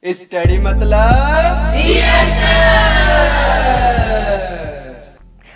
Study मतलब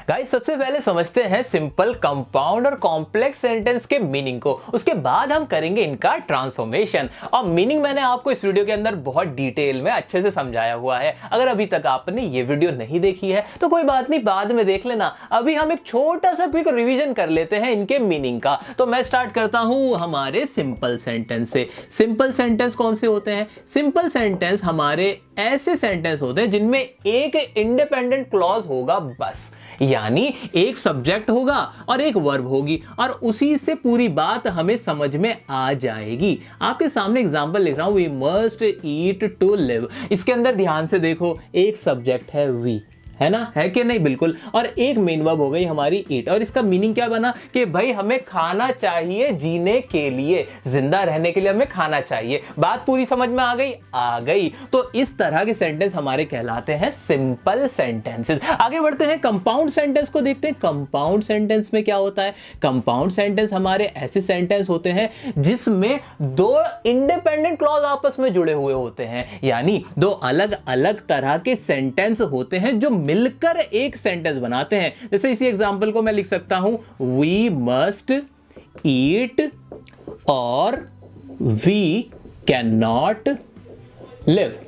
guys, सबसे पहले समझते हैं सिंपल, कंपाउंड और कॉम्प्लेक्स सेंटेंस के मीनिंग को। उसके बाद हम करेंगे इनका ट्रांसफॉर्मेशन। और मीनिंग मैंने आपको इस वीडियो के अंदर बहुत डिटेल में अच्छे से समझाया हुआ है। अगर अभी तक आपने ये वीडियो नहीं देखी है तो कोई बात नहीं, बाद में देख लेना। अभी हम एक छोटा सा क्विक रिवीजन कर लेते हैं इनके मीनिंग का। तो मैं स्टार्ट करता हूं हमारे सिंपल सेंटेंस से। सिंपल सेंटेंस कौन से होते हैं? सिंपल सेंटेंस हमारे ऐसे सेंटेंस होते हैं जिनमें एक इंडिपेंडेंट क्लॉज होगा बस, यानी एक सब्जेक्ट होगा और एक वर्ब होगी और उसी से पूरी बात हमें समझ में आ जाएगी। आपके सामने एग्जांपल लिख रहा हूं, we must eat to live. इसके अंदर ध्यान से देखो, एक सब्जेक्ट है वी, है ना, है कि नहीं? बिल्कुल। और एक मेन वर्ब हो गई हमारी ईट। और इसका मीनिंग क्या बना कि भाई हमें खाना चाहिए जीने के लिए, जिंदा रहने के लिए हमें खाना चाहिए। बात पूरी समझ में आ गई? आ गई। तो इस तरह के सेंटेंस हमारे कहलाते हैं सिंपल सेंटेंसेस। आगे बढ़ते हैं, कंपाउंड सेंटेंस को देखते हैं। कंपाउंड सेंटेंस में क्या होता है? कंपाउंड सेंटेंस हमारे ऐसे सेंटेंस होते हैं जिसमें दो इंडिपेंडेंट क्लॉज आपस में जुड़े हुए होते हैं, यानी दो अलग अलग तरह के सेंटेंस होते हैं जो मिलकर एक सेंटेंस बनाते हैं। जैसे इसी एग्जांपल को मैं लिख सकता हूं, वी मस्ट ईट और we can not live.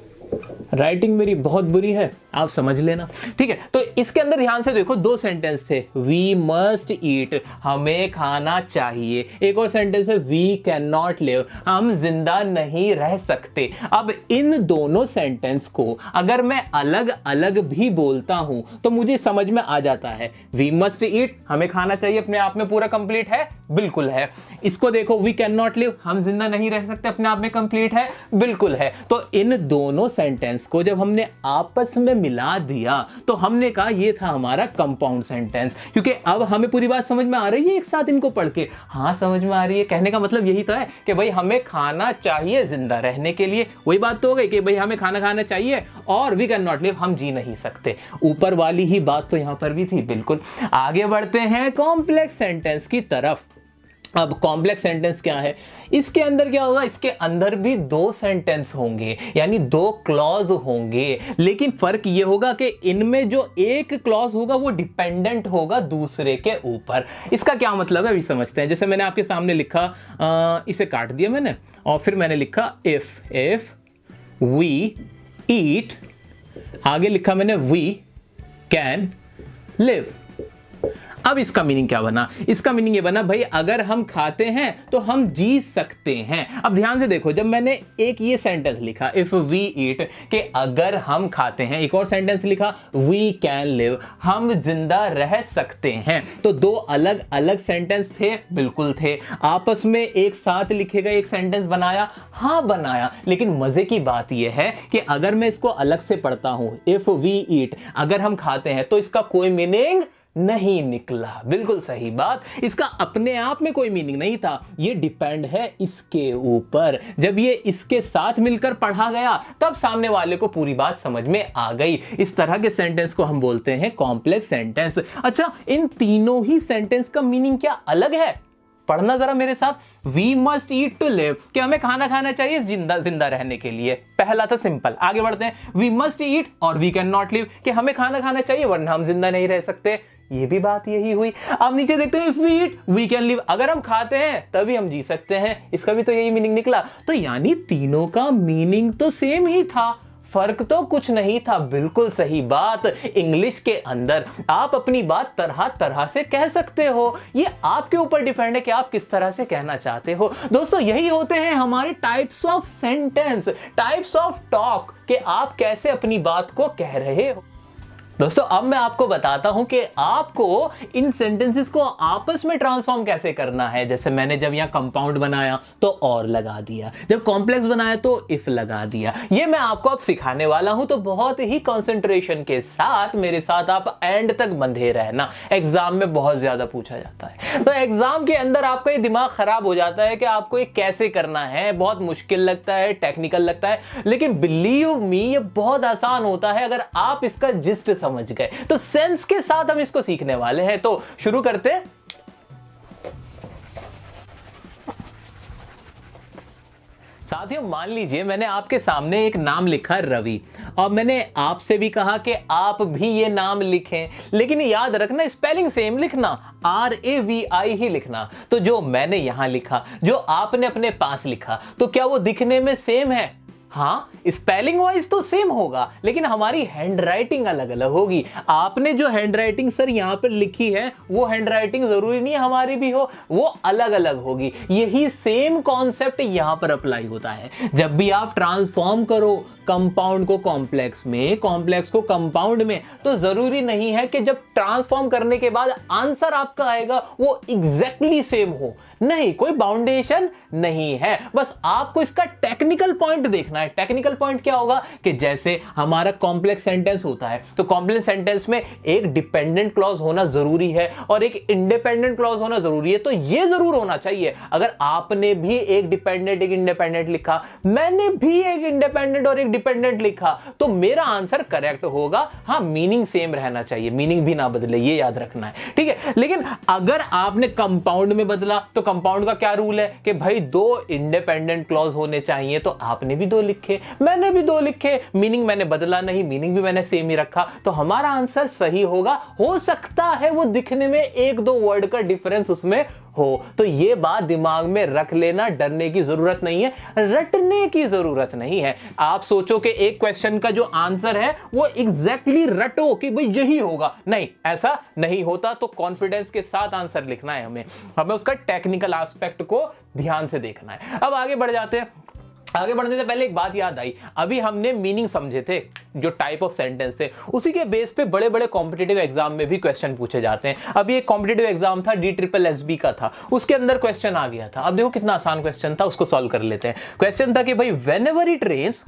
Writing मेरी बहुत बुरी है, आप समझ लेना, ठीक है। तो इसके अंदर ध्यान से देखो, दो सेंटेंस थे, वी मस्ट ईट, हमें खाना चाहिए। एक और सेंटेंस है, वी कैन नॉट लिव, हम जिंदा नहीं रह सकते। अब इन दोनों सेंटेंस को अगर मैं अलग अलग भी बोलता हूं तो मुझे समझ में आ जाता है। वी मस्ट ईट, हमें खाना चाहिए, अपने आप में पूरा कंप्लीट है, बिल्कुल है। इसको देखो, वी कैन नॉट लिव, हम जिंदा नहीं रह सकते, अपने आप में कंप्लीट है, बिल्कुल है। तो इन दोनों सेंटेंस को जब हमने आपस में मिला दिया तो हमने कहा ये था हमारा कंपाउंड सेंटेंस। क्योंकि अब हमें पूरी बात समझ में आ रही है एक साथ इनको पढ़ के? हाँ, समझ में आ रही है। कहने का मतलब यही तो है कि भाई हमें खाना चाहिए जिंदा रहने के लिए। वही बात तो हो गई कि भाई हमें खाना खाना चाहिए और वी कैन नॉट लिव, हम जी नहीं सकते। ऊपर वाली ही बात तो यहां पर भी थी, बिल्कुल। आगे बढ़ते हैं कॉम्प्लेक्स सेंटेंस की तरफ। अब कॉम्प्लेक्स सेंटेंस क्या है? इसके अंदर क्या होगा? इसके अंदर भी दो सेंटेंस होंगे, यानी दो क्लॉज होंगे, लेकिन फर्क ये होगा कि इनमें जो एक क्लॉज होगा वो डिपेंडेंट होगा दूसरे के ऊपर। इसका क्या मतलब है अभी समझते हैं। जैसे मैंने आपके सामने लिखा, इसे काट दिया मैंने और फिर मैंने लिखा इफ वी ईट, आगे लिखा मैंने वी कैन लिव। अब इसका मीनिंग क्या बना? इसका मीनिंग ये बना, भाई अगर हम खाते हैं तो हम जी सकते हैं। अब ध्यान से देखो, जब मैंने एक ये सेंटेंस लिखा इफ वी ईट, कि अगर हम खाते हैं, एक और सेंटेंस लिखा वी कैन लिव, हम जिंदा रह सकते हैं, तो दो अलग अलग सेंटेंस थे, बिल्कुल थे। आपस में एक साथ लिखे गए एक सेंटेंस बनाया, हाँ बनाया। लेकिन मजे की बात यह है कि अगर मैं इसको अलग से पढ़ता हूं, इफ वी ईट, अगर हम खाते हैं, तो इसका कोई मीनिंग नहीं निकला। बिल्कुल सही बात, इसका अपने आप में कोई मीनिंग नहीं था, ये डिपेंड है इसके ऊपर। जब ये इसके साथ मिलकर पढ़ा गया तब सामने वाले को पूरी बात समझ में आ गई। इस तरह के सेंटेंस को हम बोलते हैं कॉम्प्लेक्स सेंटेंस। अच्छा, इन तीनों ही सेंटेंस का मीनिंग क्या अलग है? पढ़ना जरा मेरे साथ। We must eat to live, कि हमें खाना खाना चाहिए जिंदा रहने के लिए, पहला था सिंपल। आगे बढ़ते हैं, वी मस्ट ईट और वी कैन नॉट लिव, कि हमें खाना खाना चाहिए वरना हम जिंदा नहीं रह सकते। ये भी बात यही हुई। अब नीचे देखते हैं, if we eat we can live, अगर हम खाते हैं तभी हम जी सकते हैं। इसका भी तो यही मीनिंग निकला। तो यानी तीनों का मीनिंग तो सेम ही था, फर्क तो कुछ नहीं था। बिल्कुल सही बात। इंग्लिश के अंदर आप अपनी बात तरह तरह से कह सकते हो, ये आपके ऊपर डिपेंड है कि आप किस तरह से कहना चाहते हो। दोस्तों, यही होते हैं हमारे types of sentence, types of talk, कि आप कैसे अपनी बात को कह रहे हो। दोस्तों, अब मैं आपको बताता हूं कि आपको इन सेंटेंसेस को आपस में ट्रांसफॉर्म कैसे करना है। जैसे मैंने जब यहां कंपाउंड बनाया तो और लगा दिया, जब कॉम्प्लेक्स बनाया तो इफ लगा दिया। ये मैं आपको अब सिखाने वाला हूं, तो बहुत ही कंसंट्रेशन के साथ मेरे साथ आप एंड तक बंधे रहना। एग्जाम में बहुत ज्यादा पूछा जाता है, तो एग्जाम के अंदर आपका ये दिमाग खराब हो जाता है कि आपको ये कैसे करना है। बहुत मुश्किल लगता है, टेक्निकल लगता है, लेकिन बिलीव मी ये बहुत आसान होता है अगर आप इसका जिस्ट समझ गए। तो सेंस के साथ हम इसको सीखने वाले हैं, तो शुरू करते हैं। साथियों मान लीजिए मैंने आपके सामने एक नाम लिखा रवि और मैंने आपसे भी कहा कि आप भी ये नाम लिखें, लेकिन याद रखना स्पेलिंग सेम लिखना, RAVI ही लिखना। तो जो मैंने यहां लिखा, जो आपने अपने पास लिखा, तो क्या वो दिखने में सेम है? हाँ, स्पेलिंग वाइज तो सेम होगा, लेकिन हमारी हैंडराइटिंग अलग अलग होगी। आपने जो हैंडराइटिंग सर यहां पर लिखी है वो हैंडराइटिंग जरूरी नहीं है हमारी भी हो, वो अलग अलग होगी। यही सेम कॉन्सेप्ट यहां पर अप्लाई होता है। जब भी आप ट्रांसफॉर्म करो कंपाउंड को कॉम्प्लेक्स में, कॉम्प्लेक्स को कंपाउंड में, तो जरूरी नहीं है कि जब ट्रांसफॉर्म करने के बाद आंसर आपका आएगा वो एग्जैक्टली सेम हो। नहीं, कोई बाउंडेशन नहीं है, बस आपको इसका टेक्निकल पॉइंट देखना है। टेक्निकल पॉइंट क्या होगा कि जैसे हमारा कॉम्प्लेक्स सेंटेंस होता है, तो कॉम्प्लेक्स सेंटेंस में एक डिपेंडेंट क्लॉज होना जरूरी है और एक इंडिपेंडेंट क्लॉज होना जरूरी है। तो ये जरूर होना चाहिए। अगर आपने भी एक डिपेंडेंट एक इंडिपेंडेंट लिखा, मैंने भी एक इंडिपेंडेंट और एक डिपेंडेंट लिखा, तो मेरा आंसर करेक्ट होगा। हाँ, मीनिंग सेम रहना चाहिए, मीनिंग भी ना बदले, ये याद रखना है, ठीक है। लेकिन अगर आपने कंपाउंड में बदला तो कंपाउंड का क्या रूल है कि भाई दो इंडिपेंडेंट क्लॉज होने चाहिए, तो आपने भी दो लिखे, मैंने भी दो लिखे, मीनिंग मैंने बदला नहीं, मीनिंग भी मैंने सेम ही रखा, तो हमारा आंसर सही होगा। हो सकता है वो दिखने में एक दो वर्ड का डिफरेंस उसमें हो, तो ये बात दिमाग में रख लेना, डरने की जरूरत नहीं है, रटने की जरूरत नहीं है। आप सोचो कि एक क्वेश्चन का जो आंसर है वो एग्जैक्टली रटो कि भाई यही होगा, नहीं, ऐसा नहीं होता। तो कॉन्फिडेंस के साथ आंसर लिखना है हमें उसका टेक्निकल एस्पेक्ट को ध्यान से देखना है। अब आगे बढ़ जाते हैं। आगे बढ़ने से पहले एक बात याद आई, अभी हमने मीनिंग समझे थे, जो टाइप ऑफ सेंटेंस थे, उसी के बेस पे बड़े बड़े कॉम्पिटिटिव एग्जाम में भी क्वेश्चन पूछे जाते हैं। अभी एक कॉम्पिटिटिव एग्जाम था DSSB का था, उसके अंदर क्वेश्चन आ गया था। अब देखो कितना आसान क्वेश्चन था, उसको सॉल्व कर लेते हैं। क्वेश्चन था कि भाई whenever it rains,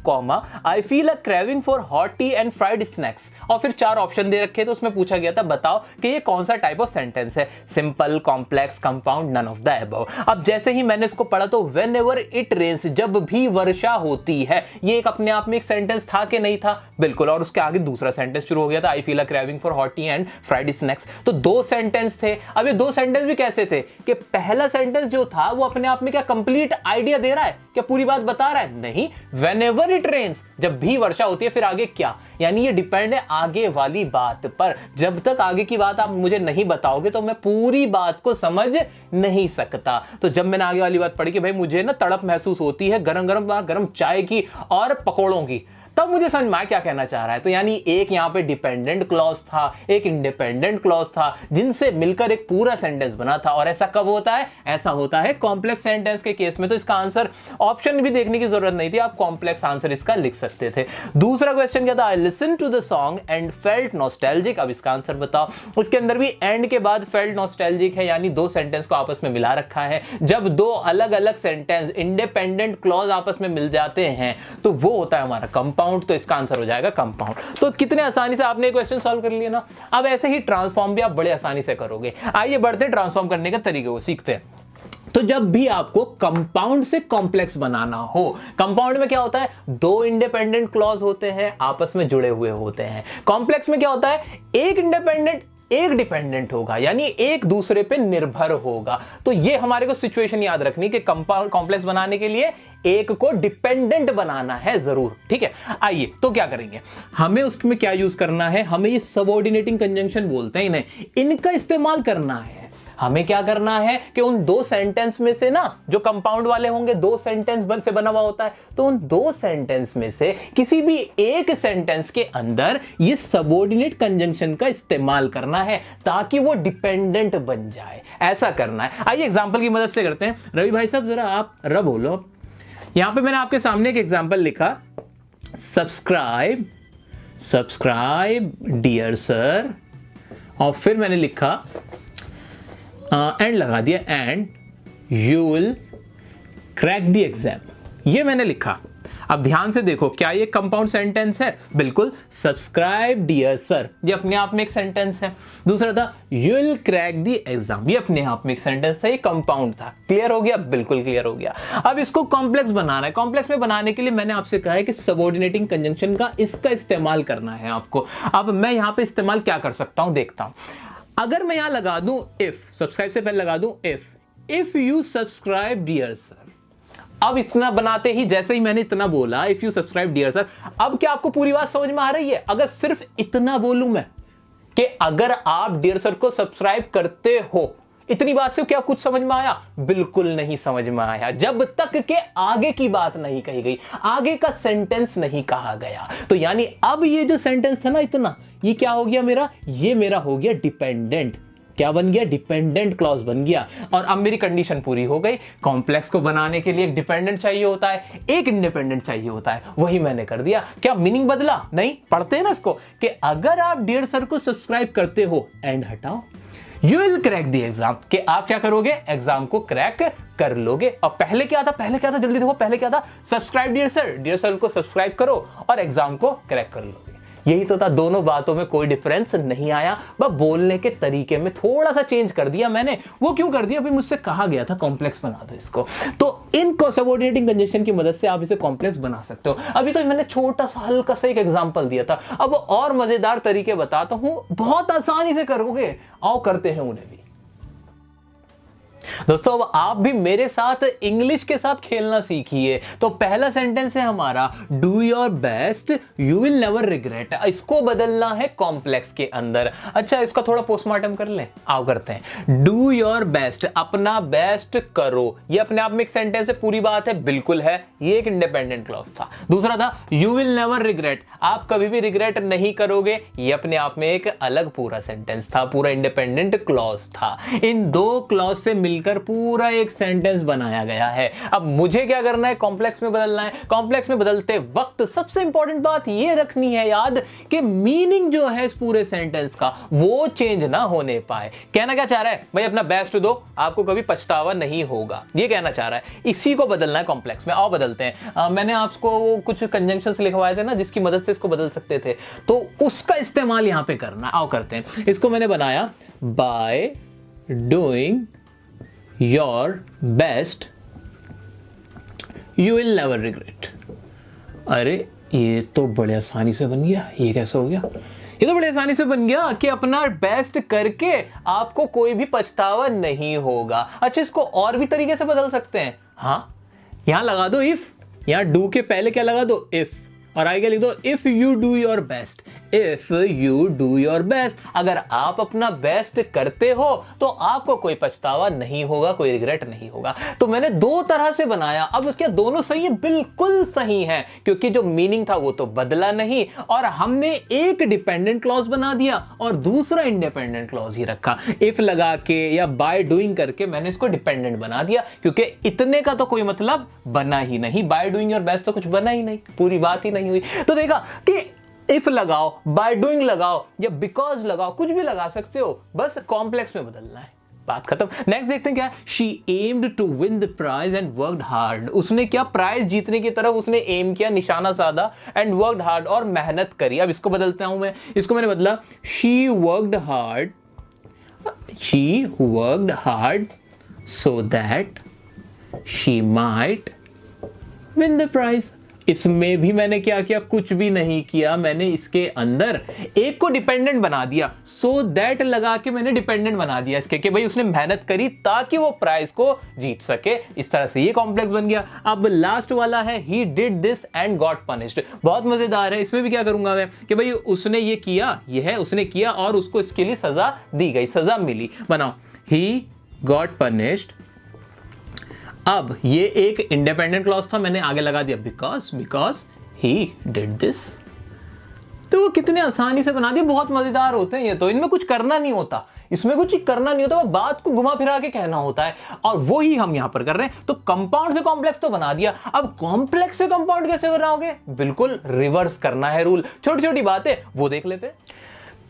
I feel a craving for hot tea and fried snacks, और फिर 4 ऑप्शन दे रखे थे, उसमें पूछा गया था बताओ कि ये कौन सा टाइप ऑफ सेंटेंस है, simple, complex, compound, none of the above. अब जैसे ही मैंने इसको पढ़ा तो व्हेनेवर इट रेन्स, जब भी वर्षा होती है, ये एक अपने आप में एक सेंटेंस था कि नहीं था? बिल्कुल। और उसके आगे दूसरा सेंटेंस शुरू हो गया था, आई feel a craving for hot tea and fried snacks. तो 2 सेंटेंस थे। अब ये 2 सेंटेंस भी कैसे थे कि पहला सेंटेंस जो था वो अपने आप में क्या कंप्लीट आइडिया दे रहा है, क्या पूरी बात बता रहा है? नहीं। व्हेनेवर इट रेन्स, जब भी वर्षा होती है, फिर आगे क्या, यानी ये डिपेंड है आगे वाली बात पर। जब तक आगे की बात आप मुझे नहीं बताओगे तो मैं पूरी बात को समझ नहीं सकता। तो जब मैंने आगे वाली बात पढ़ी कि भाई मुझे ना तड़प महसूस होती है गरम गरम चाय की और पकौड़ों की, तब मुझे समझ में क्या कहना चाह रहा है। तो यानी एक यहां पे डिपेंडेंट क्लॉज था, एक इंडिपेंडेंट क्लॉज था, जिनसे मिलकर एक पूरा सेंटेंस बना था। और ऐसा कब होता है? ऐसा होता है कॉम्प्लेक्स सेंटेंस के केस में। तो इसका आंसर ऑप्शन भी देखने की जरूरत नहीं थी, आप कॉम्प्लेक्स आंसर इसका लिख सकते थे। दूसरा क्वेश्चन क्या था? I listen to the song and felt nostalgic. अब इसका आंसर बताओ। उसके अंदर भी एंड के बाद फेल्ट नॉस्टैल्जिक है, यानी 2 सेंटेंस को आपस में मिला रखा है। जब 2 अलग अलग सेंटेंस इंडिपेंडेंट क्लॉज आपस में मिल जाते हैं तो वो होता है हमारा कंपाउंड। तो इसका आंसर हो जाएगा कंपाउंड। तो कितने आसानी से आपने क्वेश्चन सॉल्व कर लिया ना। अब ऐसे ही ट्रांसफॉर्म भी आप बड़े आसानी से करोगे। आइए बढ़ते हैं ट्रांसफॉर्म करने के तरीके को सीखते हैं। तो जब भी आपको कंपाउंड से कॉम्प्लेक्स बनाना हो, कंपाउंड में क्या होता है? 2 इंडिपेंडेंट क्लॉज होते हैं, आपस में जुड़े हुए होते हैं। कॉम्प्लेक्स में क्या होता है? एक इंडिपेंडेंट एक डिपेंडेंट होगा, यानी एक दूसरे पे निर्भर होगा। तो ये हमारे को सिचुएशन याद रखनी कि कंपाउंड कॉम्प्लेक्स बनाने के लिए एक को डिपेंडेंट बनाना है जरूर, ठीक है। आइए तो क्या करेंगे, हमें उसमें क्या यूज करना है? हमें ये सबऑर्डिनेटिंग कंजंक्शन बोलते हैं इन्हें, इनका इस्तेमाल करना है। हमें क्या करना है कि उन 2 सेंटेंस में से ना, जो कंपाउंड वाले होंगे 2 सेंटेंस से बना हुआ होता है, तो उन 2 सेंटेंस में से किसी भी एक सेंटेंस के अंदर ये सबऑर्डिनेट कंजंक्शन का इस्तेमाल करना है ताकि वो डिपेंडेंट बन जाए। ऐसा करना है। आइए एग्जांपल की मदद से करते हैं। रवि भाई साहब जरा आप र बोलो। यहां पे मैंने आपके सामने एक एग्जांपल लिखा, सब्सक्राइब डियर सर, और फिर मैंने लिखा एंड लगा दिया, and you will crack the exam. ये मैंने लिखा। अब ध्यान से देखो, क्या ये कंपाउंड सेंटेंस है? बिल्कुल। सब्सक्राइब डियर सर, ये अपने आप में एक सेंटेंस है। दूसरा था you will crack the exam, ये अपने आप में एक सेंटेंस था, ये कंपाउंड था। क्लियर हो गया? बिल्कुल क्लियर हो गया। अब इसको कॉम्प्लेक्स बनाना है। कॉम्प्लेक्स में बनाने के लिए मैंने आपसे कहा है कि सबऑर्डिनेटिंग कंजंक्शन का इसका इस्तेमाल करना है आपको। अब मैं यहां पर इस्तेमाल क्या कर सकता हूं, देखता हूं। अगर मैं यहां लगा दूं इफ, सब्सक्राइब से पहले लगा दूं if you subscribe dear sir, अब इतना बनाते ही जैसे ही मैंने इतना बोला, if you subscribe dear sir, अब क्या आपको पूरी बात समझ में आ रही है? अगर सिर्फ इतना बोलूं मैं कि अगर आप डियर सर को सब्सक्राइब करते हो, इतनी बात से क्या कुछ समझ में आया? बिल्कुल नहीं समझ में आया, जब तक के आगे की बात नहीं कही गई, आगे का सेंटेंस नहीं कहा गया। तो यानी अब ये जो सेंटेंस था ना इतना, ये क्या हो गया मेरा? ये मेरा हो गया डिपेंडेंट। क्या बन गया? डिपेंडेंट क्लॉज बन गया। और अब मेरी कंडीशन पूरी हो गई। कॉम्प्लेक्स को बनाने के लिए एक डिपेंडेंट चाहिए होता है, एक इंडिपेंडेंट चाहिए होता है, वही मैंने कर दिया। क्या मीनिंग बदला? नहीं। पढ़ते हैं ना इसको कि अगर आप डियर सर को सब्सक्राइब करते हो, एंड हटाओ, you will crack the exam, कि आप क्या करोगे? एग्जाम को क्रैक कर लोगे। और पहले क्या था? पहले क्या था? जल्दी देखो, पहले क्या था? सब्सक्राइब डियर सर को सब्सक्राइब करो और एग्जाम को क्रैक कर लोगे। यही तो था, दोनों बातों में कोई डिफरेंस नहीं आया, बस बोलने के तरीके में थोड़ा सा चेंज कर दिया मैंने। वो क्यों कर दिया? अभी मुझसे कहा गया था कॉम्प्लेक्स बना दो इसको, तो इन सबऑर्डिनेटिंग कंजंक्शन की मदद से आप इसे कॉम्प्लेक्स बना सकते हो। अभी तो मैंने छोटा सा हल्का सा एक एग्जांपल दिया था, अब और मजेदार तरीके बताता हूं, बहुत आसानी से करोगे। आओ करते हैं उन्हें भी। दोस्तों अब आप भी मेरे साथ इंग्लिश के साथ खेलना सीखिए। तो पहला सेंटेंस है हमारा, do your best you will never regret. इसको बदलना है कॉम्प्लेक्स के अंदर। अच्छा, इसका थोड़ा पोस्टमार्टम कर लें। आओ करते हैं। डू योर बेस्ट, अपना बेस्ट करो। ये अपने आप में एक सेंटेंस है, पूरी बात है, बिल्कुल है। ये एक इंडिपेंडेंट क्लॉज था। दूसरा था यू विल नेवर रिग्रेट, आप कभी भी रिग्रेट नहीं करोगे। ये अपने आप में एक अलग पूरा सेंटेंस था, पूरा इंडिपेंडेंट क्लॉज था। इन दो क्लॉज से मिलकर पूरा एक सेंटेंस बनाया गया है। अब मुझे क्या करना है? कॉम्प्लेक्स में बदलना है। कॉम्प्लेक्स में बदलते वक्त सबसे इंपॉर्टेंट बात ये रखनी है याद कि मीनिंग जो है इस पूरे सेंटेंस का वो चेंज ना होने पाए। कहना क्या चाह रहा है? भाई अपना बेस्ट दो, आपको कभी पछतावा नहीं होगा, ये कहना चाह रहा है। इसी को बदलना है कॉम्प्लेक्स में। आओ बदलते हैं। मैंने आपको वो कुछ कंजंक्शंस लिखवाए थे ना जिसकी मदद से इसको बदल सकते थे, तो उसका इस्तेमाल यहां पे करना। आओ करते हैं। इसको मैंने बनाया, by doing your best you will never regret. अरे ये तो बड़े आसानी से बन गया। ये कैसे हो गया? ये तो बड़े आसानी से बन गया कि अपना बेस्ट करके आपको कोई भी पछतावा नहीं होगा। अच्छा, इसको और भी तरीके से बदल सकते हैं। हाँ, यहां लगा दो इफ, यहां डू के पहले क्या लगा दो? इफ, और आगे लिख दो if you do your best. If you do your best, अगर आप अपना बेस्ट करते हो तो आपको कोई पछतावा नहीं होगा, कोई रिग्रेट नहीं होगा। तो मैंने दो तरह से बनाया। अब क्या दोनों सही है? बिल्कुल सही है, क्योंकि जो मीनिंग था वो तो बदला नहीं, और हमने एक डिपेंडेंट क्लॉज बना दिया और दूसरा इंडिपेंडेंट क्लॉज ही रखा। इफ लगा के या बाय डूइंग करके मैंने इसको डिपेंडेंट बना दिया, क्योंकि इतने का तो कोई मतलब बना ही नहीं। बाय डूइंग योर बेस्ट तो कुछ बना ही नहीं, पूरी बात ही नहीं हुई। तो देखा कि इफ लगाओ, बाय डूइंग लगाओ या बिकॉज लगाओ, कुछ भी लगा सकते हो, बस कॉम्प्लेक्स में बदलना है, बात खत्म। नेक्स्ट देखते हैं क्या। She aimed to win the prize and worked hard. उसने क्या? प्राइज जीतने की तरफ उसने एम किया, निशाना साधा, एंड वर्कड हार्ड, और मेहनत करी। अब इसको बदलता हूं मैं। इसको मैंने बदला, she worked hard so that she might win the prize. इसमें भी मैंने क्या किया? कुछ भी नहीं किया। मैंने इसके अंदर एक को डिपेंडेंट बना दिया, सो दैट लगा के मैंने डिपेंडेंट बना दिया इसके, कि भाई उसने मेहनत करी ताकि वो प्राइज को जीत सके। इस तरह से ये कॉम्प्लेक्स बन गया। अब लास्ट वाला है, he did this and got punished. बहुत मजेदार है। इसमें भी क्या करूंगा मैं कि भाई उसने ये किया, ये है उसने किया और उसको इसके लिए सजा दी गई, सजा मिली। बनाओ, ही गॉट पनिश्ड। अब ये एक इंडिपेंडेंट क्लॉज था, मैंने आगे लगा दिया बिकॉज ही डिड दिस। तो वो कितने आसानी से बना दिए, बहुत मजेदार होते हैं ये तो। इनमें कुछ करना नहीं होता, इसमें कुछ करना नहीं होता, वो बात को घुमा फिरा के कहना होता है, और वो ही हम यहां पर कर रहे हैं। तो कंपाउंड से कॉम्प्लेक्स तो बना दिया, अब कॉम्प्लेक्स से कंपाउंड कैसे बनाओगे? बिल्कुल रिवर्स करना है रूल। छोटी छोटी बातें वो देख लेते हैं।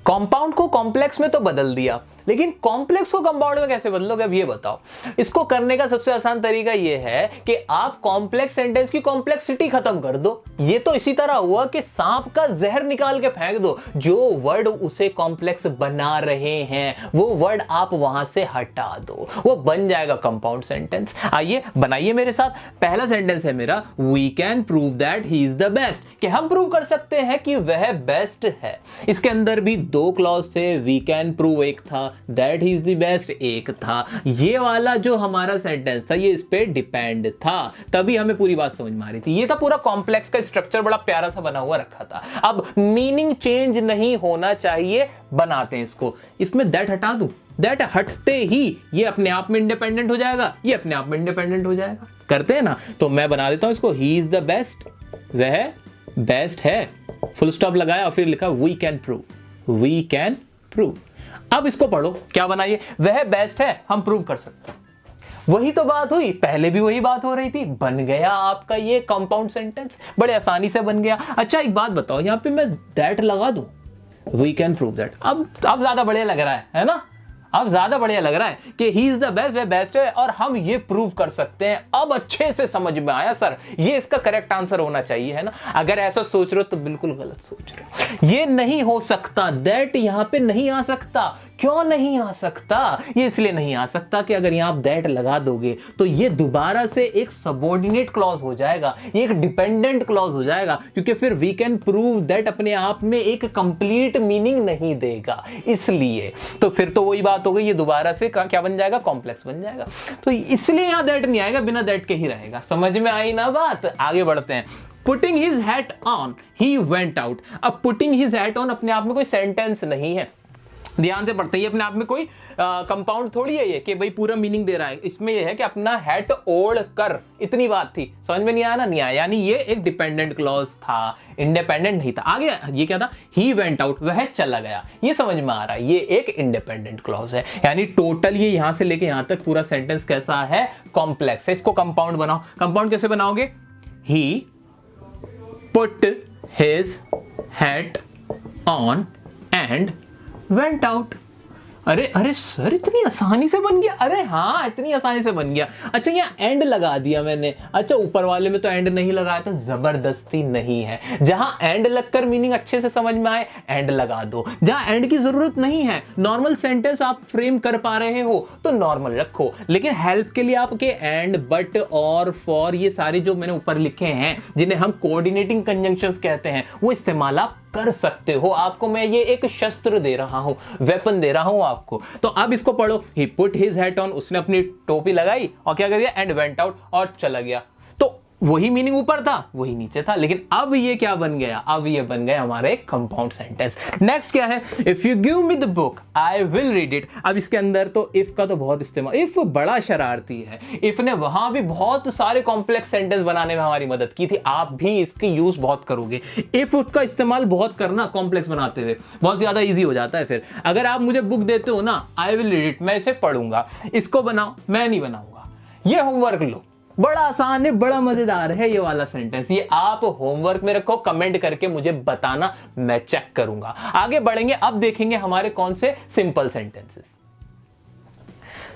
कंपाउंड को कॉम्प्लेक्स में तो बदल दिया, लेकिन कॉम्प्लेक्स को कंपाउंड में कैसे बदलोगे? अब ये बताओ। इसको करने का सबसे आसान तरीका ये है कि आप कॉम्प्लेक्स सेंटेंस की कॉम्प्लेक्सिटी खत्म कर दो। ये तो इसी तरह हुआ कि सांप का जहर निकाल के फेंक दो, जो वर्ड उसे कॉम्प्लेक्स बना रहे हैं वो वर्ड आप वहां से हटा दो, वो बन जाएगा कंपाउंड सेंटेंस। आइए बनाइए मेरे साथ। पहला सेंटेंस है मेरा, we can prove that he is the best, कि हम प्रूव कर सकते हैं कि वह बेस्ट है। इसके अंदर भी दो क्लॉज थे, वी कैन प्रूव एक था, that he is the best एक था। ये वाला जो हमारा सेंटेंस था ये इस पे डिपेंड था, तभी हमें पूरी बात समझ में आ रही थी। ये था पूरा कॉम्प्लेक्स का स्ट्रक्चर, बड़ा प्यारा सा बना हुआ रखा था। अब मीनिंग चेंज नहीं होना चाहिए, बनाते हैं इसको। इसमें दैट हटा दूं, दैट हटते ही ये अपने आप में इंडिपेंडेंट हो जाएगा, ये अपने आप में इंडिपेंडेंट हो जाएगा। करते हैं ना, तो मैं बना देता हूं इसको, ही इज द बेस्ट, वह बेस्ट है, फुल स्टॉप लगाया और फिर लिखा we can prove, we can prove. अब इसको पढ़ो, क्या बनाइए, वह बेस्ट है, हम प्रूव कर सकते हैं। वही तो बात हुई, पहले भी वही बात हो रही थी, बन गया आपका ये कंपाउंड सेंटेंस, बड़े आसानी से बन गया। अच्छा एक बात बताओ, यहां पे मैं दैट लगा दूं, वी कैन प्रूव दैट, अब ज्यादा बढ़िया लग रहा है ना, अब ज्यादा बढ़िया लग रहा है कि ही इज द बेस्ट, वह बेस्ट है और हम ये प्रूव कर सकते हैं। अब अच्छे से समझ में आया सर, ये इसका करेक्ट आंसर होना चाहिए, है ना। अगर ऐसा सोच रहे हो तो बिल्कुल गलत सोच रहे हो, ये नहीं हो सकता, दैट यहां पे नहीं आ सकता। क्यों नहीं आ सकता? ये इसलिए नहीं आ सकता कि अगर यहां आप दैट लगा दोगे तो ये दोबारा से एक सबऑर्डिनेट क्लॉज हो जाएगा, ये एक डिपेंडेंट क्लॉज हो जाएगा, क्योंकि फिर वी कैन प्रूव दैट अपने आप में एक कंप्लीट मीनिंग नहीं देगा। इसलिए तो फिर तो वही बात हो गई, ये दोबारा से क्या बन जाएगा, कॉम्प्लेक्स बन जाएगा। तो इसलिए यहां दैट नहीं आएगा, बिना दैट के ही रहेगा। समझ में आई ना बात? आगे बढ़ते हैं। Putting his hat on he went out. अब पुटिंग हिज हैट ऑन अपने आप में कोई सेंटेंस नहीं है, ध्यान से पढ़ते हैं। ये अपने आप में कोई कंपाउंड थोड़ी है ये कि भाई पूरा मीनिंग दे रहा है। इसमें ये है कि अपना हैट ओढ़ कर, इतनी बात थी। समझ में नहीं आया ना? नहीं आया। यानी ये एक डिपेंडेंट क्लॉज था, इंडिपेंडेंट नहीं था। आगे ये क्या था, ही वेंट आउट, वह चला गया। ये समझ में आ रहा है, ये एक इंडिपेंडेंट क्लॉज है। यानी टोटल ये यहां से लेके यहां तक पूरा सेंटेंस कैसा है, कॉम्प्लेक्स है। इसको कंपाउंड बनाओ। कंपाउंड कैसे बनाओगे, he put his hat on and went out. अरे अरे सर, इतनी आसानी से बन गया? अरे हाँ, इतनी आसानी से बन गया। अच्छा यहाँ एंड लगा दिया मैंने। अच्छा ऊपर वाले में तो एंड नहीं लगाया था, जबरदस्ती नहीं है। जहां एंड लगकर मीनिंग अच्छे से समझ में आए, एंड लगा दो। जहां एंड की जरूरत नहीं है, नॉर्मल सेंटेंस आप फ्रेम कर पा रहे हो तो नॉर्मल रखो, लेकिन हेल्प के लिए आपके एंड, बट और फॉर, ये सारे जो मैंने ऊपर लिखे हैं जिन्हें हम कोऑर्डिनेटिंग कंजंक्शंस कहते हैं, वो इस्तेमाल आप कर सकते हो। आपको मैं ये एक शस्त्र दे रहा हूं, वेपन दे रहा हूं आपको। तो अब इसको पढ़ो, ही पुट हिज हैट ऑन, उसने अपनी टोपी लगाई और क्या कर दिया, एंड वेंट आउट, और चला गया। तो वही मीनिंग ऊपर था, वही नीचे था, लेकिन अब ये क्या बन गया, अब ये बन गया हमारे कंपाउंड सेंटेंस। नेक्स्ट क्या है, if you give me the book I will read it. अब इसके अंदर तो इफ का तो बहुत इस्तेमाल, इफ बड़ा शरारती है। इफ ने वहां भी बहुत सारे कॉम्प्लेक्स सेंटेंस बनाने में हमारी मदद की थी, आप भी इसकी यूज बहुत करोगे। इफ उसका इस्तेमाल बहुत करना कॉम्प्लेक्स बनाते हुए, बहुत ज्यादा ईजी हो जाता है। फिर अगर आप मुझे बुक देते हो ना, आई विल रीड इट, मैं इसे पढ़ूंगा, इसको बनाओ, मैं नहीं बनाऊंगा, ये होमवर्क लो। बड़ा आसान है, बड़ा मजेदार है ये वाला सेंटेंस। ये आप होमवर्क में रखो, कमेंट करके मुझे बताना, मैं चेक करूंगा। आगे बढ़ेंगे, अब देखेंगे हमारे कौन से सिंपल सेंटेंसेस।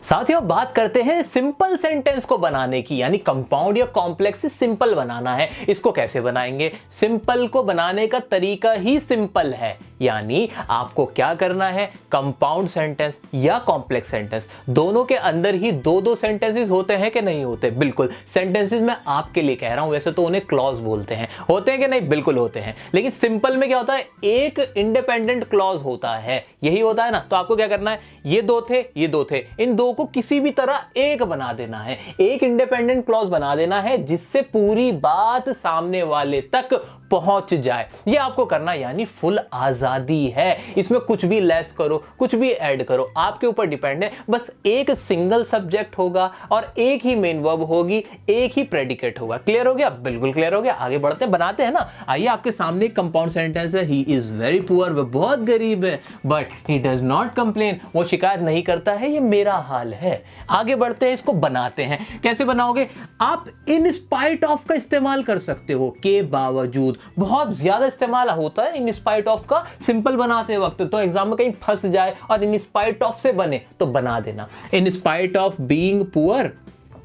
साथियों बात करते हैं सिंपल सेंटेंस को बनाने की, यानी कंपाउंड या कॉम्प्लेक्स से सिंपल बनाना है। इसको कैसे बनाएंगे? सिंपल को बनाने का तरीका ही सिंपल है, यानी आपको क्या करना है, कंपाउंड सेंटेंस या कॉम्प्लेक्स सेंटेंस दोनों के अंदर ही दो दो सेंटेंसेस होते हैं कि नहीं होते? बिल्कुल। सेंटेंसेस मैं आपके लिए कह रहा हूं, वैसे तो उन्हें क्लॉज बोलते हैं, होते हैं कि नहीं? बिल्कुल होते हैं। लेकिन सिंपल में क्या होता है, एक इंडिपेंडेंट क्लॉज होता है, यही होता है ना। तो आपको क्या करना है, ये दो थे, ये दो थे, इन दो को किसी भी तरह एक बना देना है, एक इंडिपेंडेंट क्लॉज बना देना है जिससे पूरी बात सामने वाले तक पहुंच जाए। ये आपको करना, यानी फुल आजादी है। इसमें कुछ भी लेस करो, कुछ भी ऐड करो, आपके ऊपर डिपेंड है। बस एक सिंगल सब्जेक्ट होगा और एक ही मेन वर्ब होगी, एक ही प्रेडिकेट होगा। क्लियर हो गया? बिल्कुल क्लियर हो गया। आगे बढ़ते हैं, बनाते हैं ना। आइए, आपके सामने एक कंपाउंड सेंटेंस है, ही इज वेरी पुअर, वह बहुत गरीब है, but he does not complain, वो शिकायत नहीं करता है, ये मेरा हाल है। आगे बढ़ते हैं, इसको बनाते हैं। कैसे बनाओगे? आप इन स्पाइट ऑफ का इस्तेमाल कर सकते हो, के बावजूद। बहुत ज्यादा इस्तेमाल होता है इन स्पाइट ऑफ का सिंपल बनाते वक्त, तो एग्जाम में कहीं फंस जाए और इन स्पाइट ऑफ से बने तो बना देना, in spite of being poor,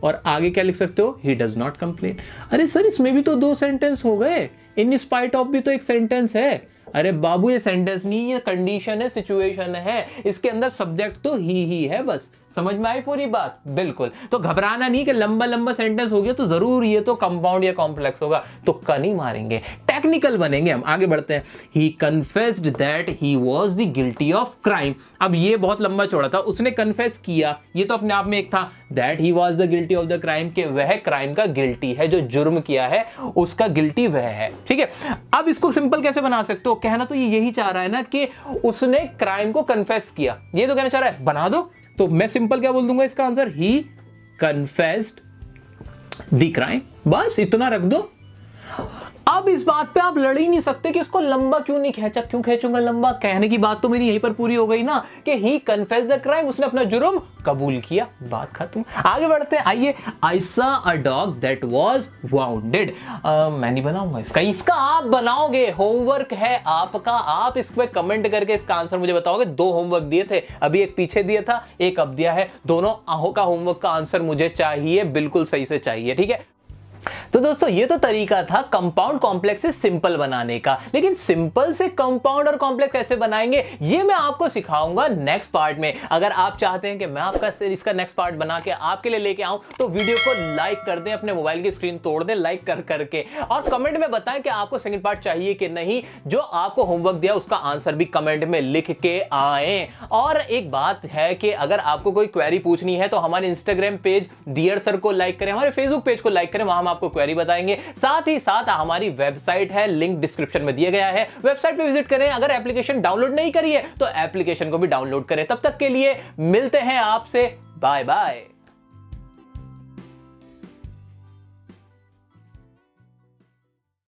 और आगे क्या लिख सकते हो, ही डज नॉट कंप्लेन। अरे सर, इसमें भी तो दो सेंटेंस हो गए, इन स्पाइट ऑफ भी तो एक सेंटेंस है। अरे बाबू, ये सेंटेंस नहीं, ये कंडीशन है, सिचुएशन है, इसके अंदर सब्जेक्ट तो ही है, बस समझ में आई पूरी बात? बिल्कुल। तो घबराना नहीं कि लंबा लंबा सेंटेंस हो गया तो जरूर ये तो कंपाउंड या कॉम्प्लेक्स होगा, तुक्का नहीं मारेंगे, टेक्निकल बनेंगे हम। आगे बढ़ते हैं। He confessed that he was the guilty of crime. अब ये बहुत लंबा चौड़ा था, उसने कन्फेस किया, ये तो अपने आप में एक था। That he was the guilty of the crime, के वह क्राइम का गिल्टी है, जो जुर्म किया है उसका गिल्टी वह है। ठीक है, अब इसको सिंपल कैसे बना सकते हो? कहना तो ये यही चाह रहा है ना कि उसने क्राइम को कन्फेस किया, ये तो कहना चाह रहा है, बना दो। तो मैं सिंपल क्या बोल दूंगा इसका answer? He confessed the crime, बस इतना रख दो। अब इस बात पे आप लड़ ही नहीं सकते कि इसको लंबा क्यों नहीं खींचा, क्यों खींचूंगा लंबा? कहने की बात तो मेरी यहीं पर पूरी हो गई ना कि ही कन्फेस्ड द क्राइम, उसने अपना जुर्म कबूल किया, बात खत्म। आगे बढ़ते हैं, आइए। I saw a dog that was bounded. मैं नहीं बनाऊंगा इसका आप बनाओगे, होमवर्क है आपका। आप इस पे कमेंट करके इसका आंसर मुझे बताओगे। 2 होमवर्क दिए थे, अभी एक पीछे दिया था, एक अब दिया है। दोनों का होमवर्क का आंसर मुझे चाहिए, बिल्कुल सही से चाहिए, ठीक है? तो दोस्तों ये तो तरीका था कंपाउंड कॉम्प्लेक्स से सिंपल बनाने का, लेकिन सिंपल से कंपाउंड और कॉम्प्लेक्स कैसे बनाएंगे ये मैं आपको सिखाऊंगा नेक्स्ट पार्ट में। अगर आप चाहते हैं कि मैं आपका इसका नेक्स्ट पार्ट बना के आपके लिए लेके आऊं तो वीडियो को लाइक कर दें, अपने मोबाइल की स्क्रीन तोड़ दें लाइक कर करके, और कमेंट में बताएं कि आपको सेकंड पार्ट चाहिए कि नहीं। जो आपको होमवर्क दिया उसका आंसर भी कमेंट में लिख के आए। और एक बात है कि अगर आपको कोई क्वेरी पूछनी है तो हमारे इंस्टाग्राम पेज डियर सर को लाइक करें, हमारे फेसबुक पेज को लाइक करें, वहां हम आपको क्वेरी बताएंगे। साथ ही साथ हमारी वेबसाइट है, लिंक डिस्क्रिप्शन में दिया गया है, वेबसाइट पे विजिट करें। अगर एप्लीकेशन डाउनलोड नहीं करी है तो एप्लीकेशन को भी डाउनलोड करें। तब तक के लिए मिलते हैं आपसे, बाय बाय।